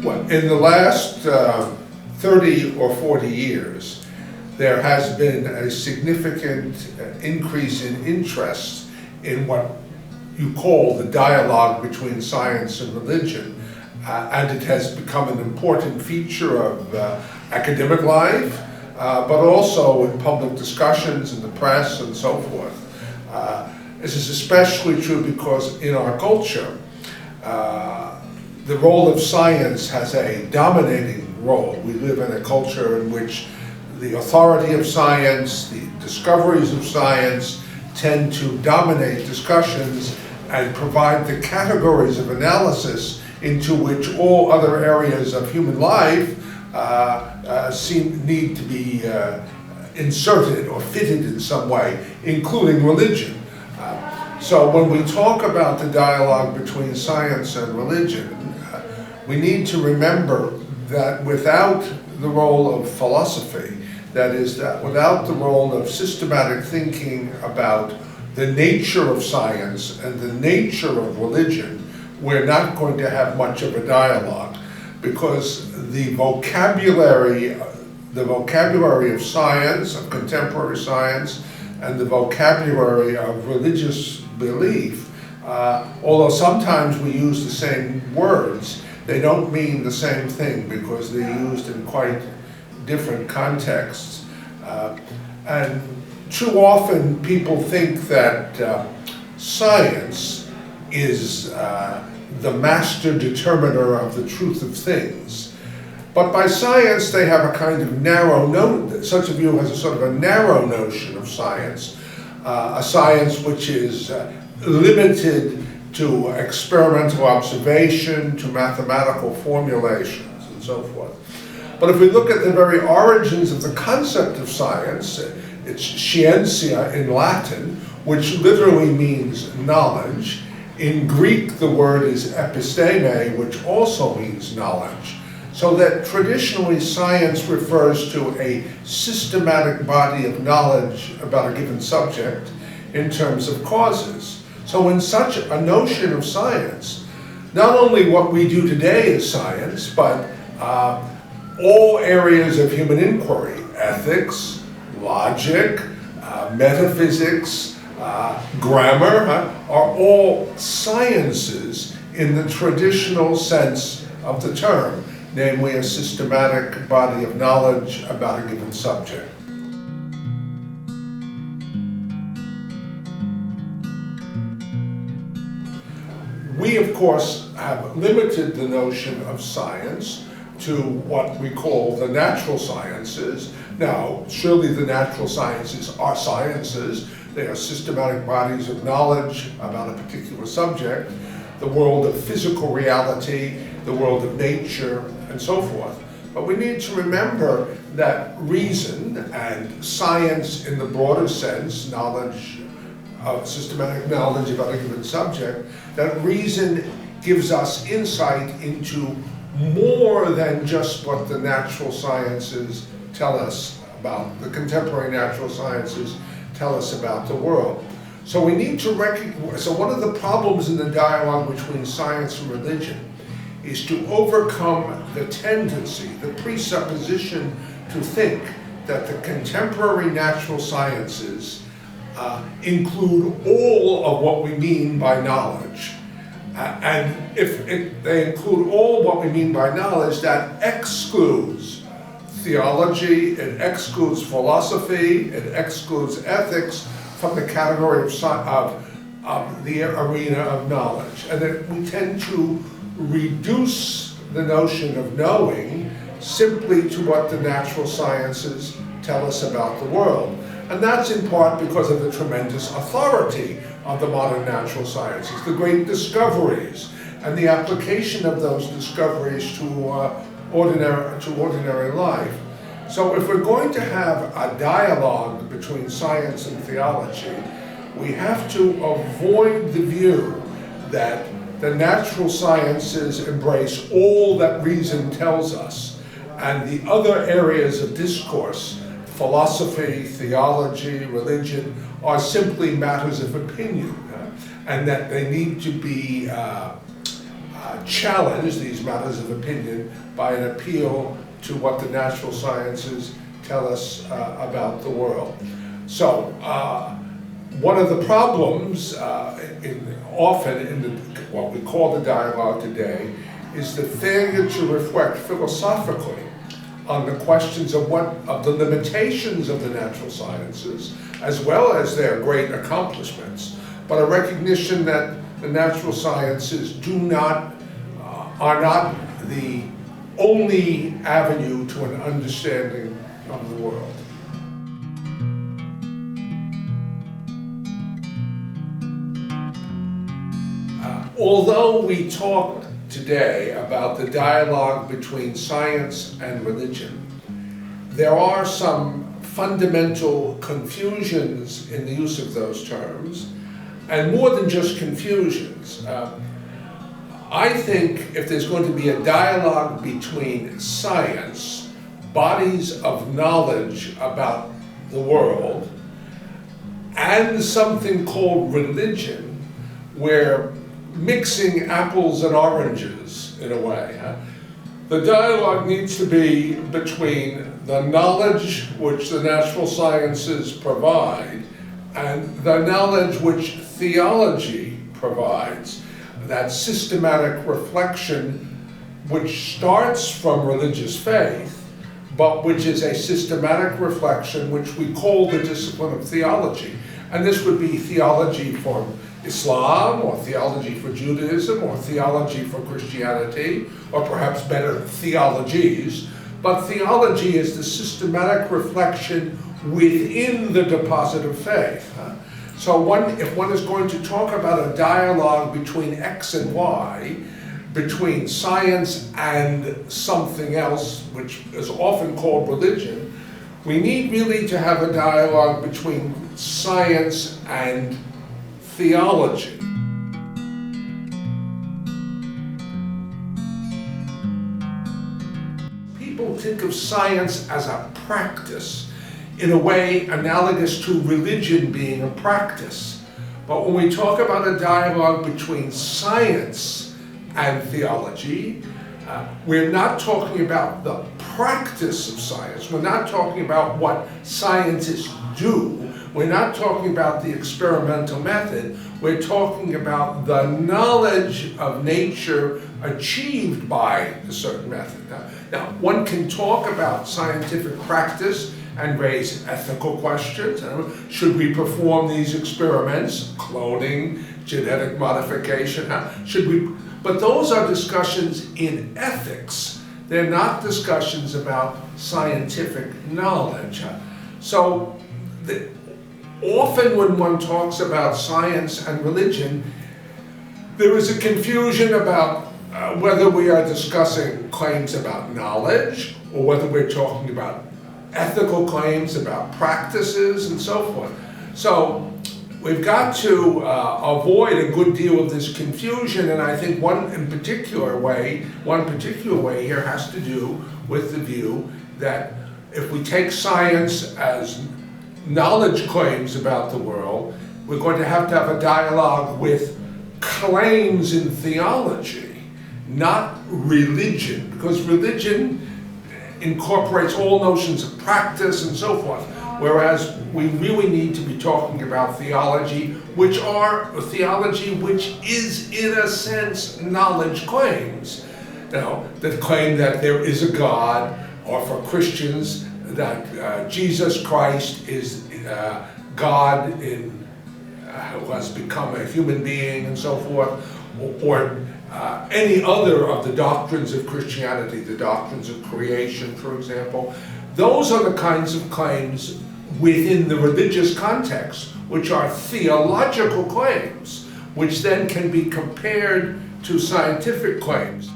Well, in the last 30 or 40 years, there has been a significant increase in interest in what you call the dialogue between science and religion. And it has become an important feature of academic life, but also in public discussions in the press and so forth. This is especially true because in our culture, the role of science has a dominating role. We live in a culture in which the authority of science, the discoveries of science tend to dominate discussions and provide the categories of analysis into which all other areas of human life need to be inserted or fitted in some way, including religion. So when we talk about the dialogue between science and religion, we need to remember that without the role of philosophy, that is, that without the role of systematic thinking about the nature of science and the nature of religion, we're not going to have much of a dialogue, because the vocabulary of science, of contemporary science, and the vocabulary of religious belief, although sometimes we use the same words, they don't mean the same thing because they're used in quite different contexts. And too often people think that science is the master determiner of the truth of things. But by science, they have a kind of narrow notion. Such a view has a sort of a narrow notion of science, a science which is limited to experimental observation, to mathematical formulations, and so forth. But if we look at the very origins of the concept of science, it's scientia in Latin, which literally means knowledge. In Greek, the word is episteme, which also means knowledge. So that traditionally science refers to a systematic body of knowledge about a given subject in terms of causes. So in such a notion of science, not only what we do today is science, but all areas of human inquiry, ethics, logic, metaphysics, grammar, are all sciences in the traditional sense of the term, namely a systematic body of knowledge about a given subject. We, of course, have limited the notion of science to what we call the natural sciences. Now, surely the natural sciences are sciences. They are systematic bodies of knowledge about a particular subject, the world of physical reality, the world of nature, and so forth. But we need to remember that reason and science in the broader sense, knowledge, systematic knowledge about a given subject, that reason gives us insight into more than just what the natural sciences tell us about, the contemporary natural sciences tell us about the world. So we need to recognize, so one of the problems in the dialogue between science and religion is to overcome the tendency, the presupposition to think that the contemporary natural sciences include all of what we mean by knowledge. And if they include all what we mean by knowledge, that excludes theology, it excludes philosophy, it excludes ethics from the category of the arena of knowledge. And that we tend to reduce the notion of knowing simply to what the natural sciences tell us about the world. And that's in part because of the tremendous authority of the modern natural sciences, the great discoveries, and the application of those discoveries to ordinary life. So if we're going to have a dialogue between science and theology, we have to avoid the view that the natural sciences embrace all that reason tells us, and the other areas of discourse, philosophy, theology, religion, are simply matters of opinion, and that they need to be challenge these matters of opinion by an appeal to what the natural sciences tell us about the world. So one of the problems often in what we call the dialogue today is the failure to reflect philosophically on the questions of the limitations of the natural sciences, as well as their great accomplishments, but a recognition that the natural sciences are not the only avenue to an understanding of the world. Although we talk today about the dialogue between science and religion, there are some fundamental confusions in the use of those terms, and more than just confusions. I think if there's going to be a dialogue between science, bodies of knowledge about the world, and something called religion, where mixing apples and oranges, in a way. The dialogue needs to be between the knowledge which the natural sciences provide and the knowledge which theology provides, that systematic reflection which starts from religious faith, but which is a systematic reflection which we call the discipline of theology. And this would be theology from Islam, or theology for Judaism, or theology for Christianity, or perhaps better, theologies. But theology is the systematic reflection within the deposit of faith. So if one is going to talk about a dialogue between X and Y, between science and something else, which is often called religion, we need really to have a dialogue between science and theology. People think of science as a practice, in a way analogous to religion being a practice. But when we talk about a dialogue between science and theology, we're not talking about the practice of science. We're not talking about what scientists do. We're not talking about the experimental method. We're talking about the knowledge of nature achieved by a certain method. Now, one can talk about scientific practice and raise ethical questions. Should we perform these experiments? Cloning, genetic modification, but those are discussions in ethics. They're not discussions about scientific knowledge. So often when one talks about science and religion, there is a confusion about whether we are discussing claims about knowledge or whether we're talking about ethical claims about practices and so forth. So we've got to avoid a good deal of this confusion, and I think one particular way here has to do with the view that if we take science as knowledge claims about the world, we're going to have a dialogue with claims in theology, not religion, because religion incorporates all notions of practice and so forth, whereas we really need to be talking about theology, which is, in a sense, knowledge claims. Now, the claim that there is a God, or for Christians, that Jesus Christ is God who has become a human being and so forth, or any other of the doctrines of Christianity, the doctrines of creation, for example. Those are the kinds of claims within the religious context, which are theological claims, which then can be compared to scientific claims.